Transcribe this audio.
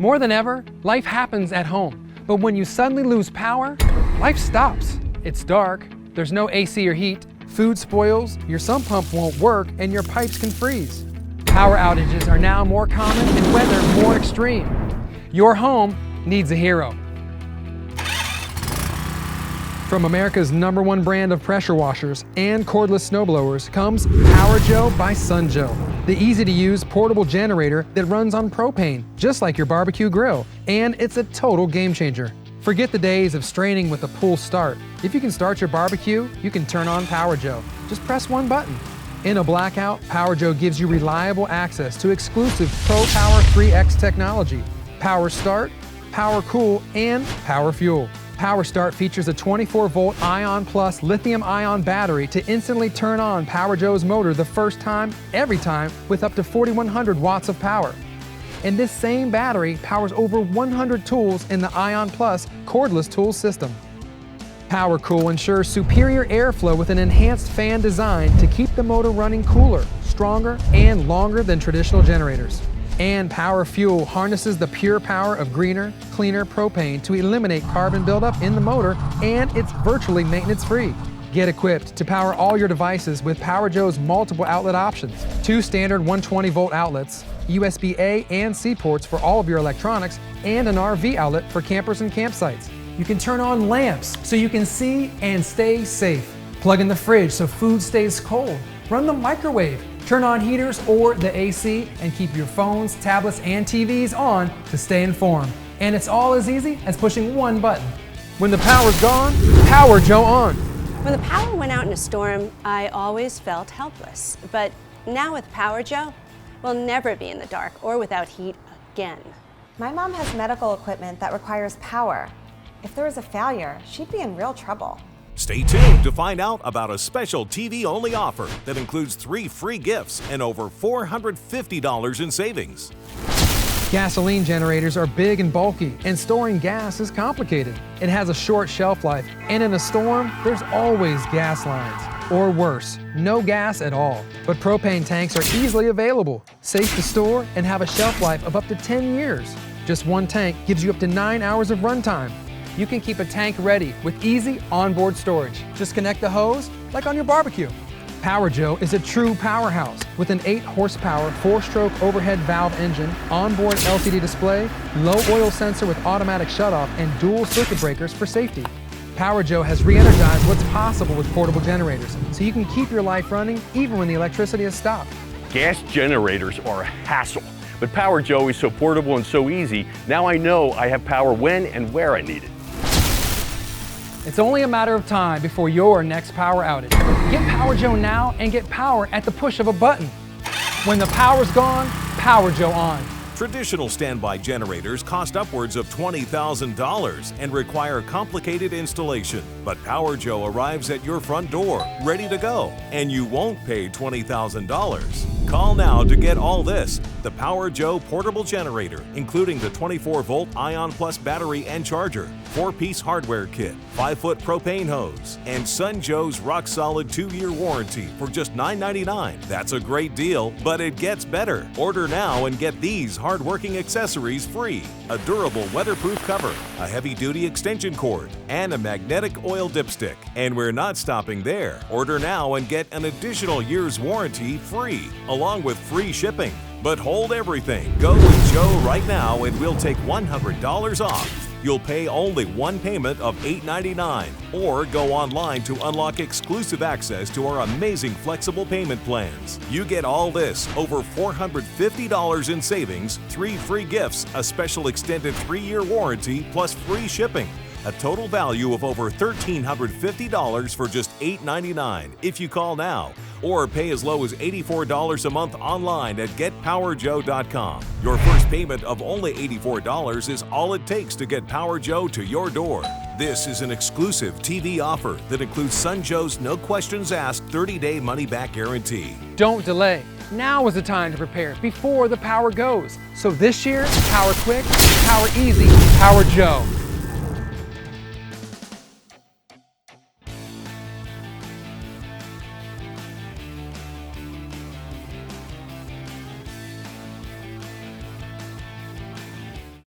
More than ever, life happens at home. But when you suddenly lose power, life stops. It's dark, there's no AC or heat, food spoils, your sump pump won't work, and your pipes can freeze. Power outages are now more common and weather more extreme. Your home needs a hero. From America's #1 brand of pressure washers and cordless snowblowers comes PowerJoe by SunJoe, the easy-to-use portable generator that runs on propane, just like your barbecue grill, and it's a total game changer. Forget the days of straining with a pull start. If you can start your barbecue, you can turn on PowerJoe. Just press one button. In a blackout, PowerJoe gives you reliable access to exclusive ProPower 3X technology, Power Start, Power Cool, and Power Fuel. Power Start features a 24-volt ION Plus lithium-ion battery to instantly turn on PowerJoe's motor the first time, every time, with up to 4,100 watts of power. And this same battery powers over 100 tools in the ION Plus cordless tool system. Power Cool ensures superior airflow with an enhanced fan design to keep the motor running cooler, stronger, and longer than traditional generators. And Power Fuel harnesses the pure power of greener, cleaner propane to eliminate carbon buildup in the motor, and it's virtually maintenance-free. Get equipped to power all your devices with PowerJoe's multiple outlet options. 2 standard 120-volt outlets, USB-A and C ports for all of your electronics, and an RV outlet for campers and campsites. You can turn on lamps so you can see and stay safe. Plug in the fridge so food stays cold. Run the microwave. Turn on heaters or the AC and keep your phones, tablets, and TVs on to stay informed. And it's all as easy as pushing one button. When the power's gone, PowerJoe on. When the power went out in a storm, I always felt helpless. But now with PowerJoe, we'll never be in the dark or without heat again. My mom has medical equipment that requires power. If there was a failure, she'd be in real trouble. Stay tuned to find out about a special TV-only offer that includes 3 free gifts and over $450 in savings. Gasoline generators are big and bulky, and storing gas is complicated. It has a short shelf life, and in a storm, there's always gas lines. Or worse, no gas at all. But propane tanks are easily available, safe to store, and have a shelf life of up to 10 years. Just one tank gives you up to 9 hours of runtime. You can keep a tank ready with easy onboard storage. Just connect the hose, like on your barbecue. PowerJoe is a true powerhouse with an 8-horsepower, 4-stroke overhead valve engine, onboard LCD display, low oil sensor with automatic shutoff, and dual circuit breakers for safety. PowerJoe has re-energized what's possible with portable generators, so you can keep your life running even when the electricity is stopped. Gas generators are a hassle, but PowerJoe is so portable and so easy, now I know I have power when and where I need it. It's only a matter of time before your next power outage. Get PowerJoe now and get power at the push of a button. When the power's gone, PowerJoe on. Traditional standby generators cost upwards of $20,000 and require complicated installation. But PowerJoe arrives at your front door, ready to go, and you won't pay $20,000. Call now to get all this: the PowerJoe portable generator, including the 24-volt ION Plus battery and charger, 4-piece hardware kit, 5-foot propane hose, and SunJoe's rock-solid 2-year warranty for just $9.99. That's a great deal, but it gets better. Order now and get these hard-working accessories free: a durable weatherproof cover, a heavy-duty extension cord, and a magnetic oil dipstick. And we're not stopping there. Order now and get an additional year's warranty free, along with free shipping. But hold everything. Go with Joe right now and we'll take $100 off. You'll pay only one payment of $8.99, or go online to unlock exclusive access to our amazing flexible payment plans. You get all this, over $450 in savings, 3 free gifts, a special extended 3-year warranty, plus free shipping. A total value of over $1,350 for just $8.99 if you call now, or pay as low as $84 a month online at getpowerjoe.com. Your first payment of only $84 is all it takes to get PowerJoe to your door. This is an exclusive TV offer that includes SunJoe's no questions asked 30-day money-back guarantee. Don't delay. Now is the time to prepare before the power goes. So this year, power quick, power easy, PowerJoe.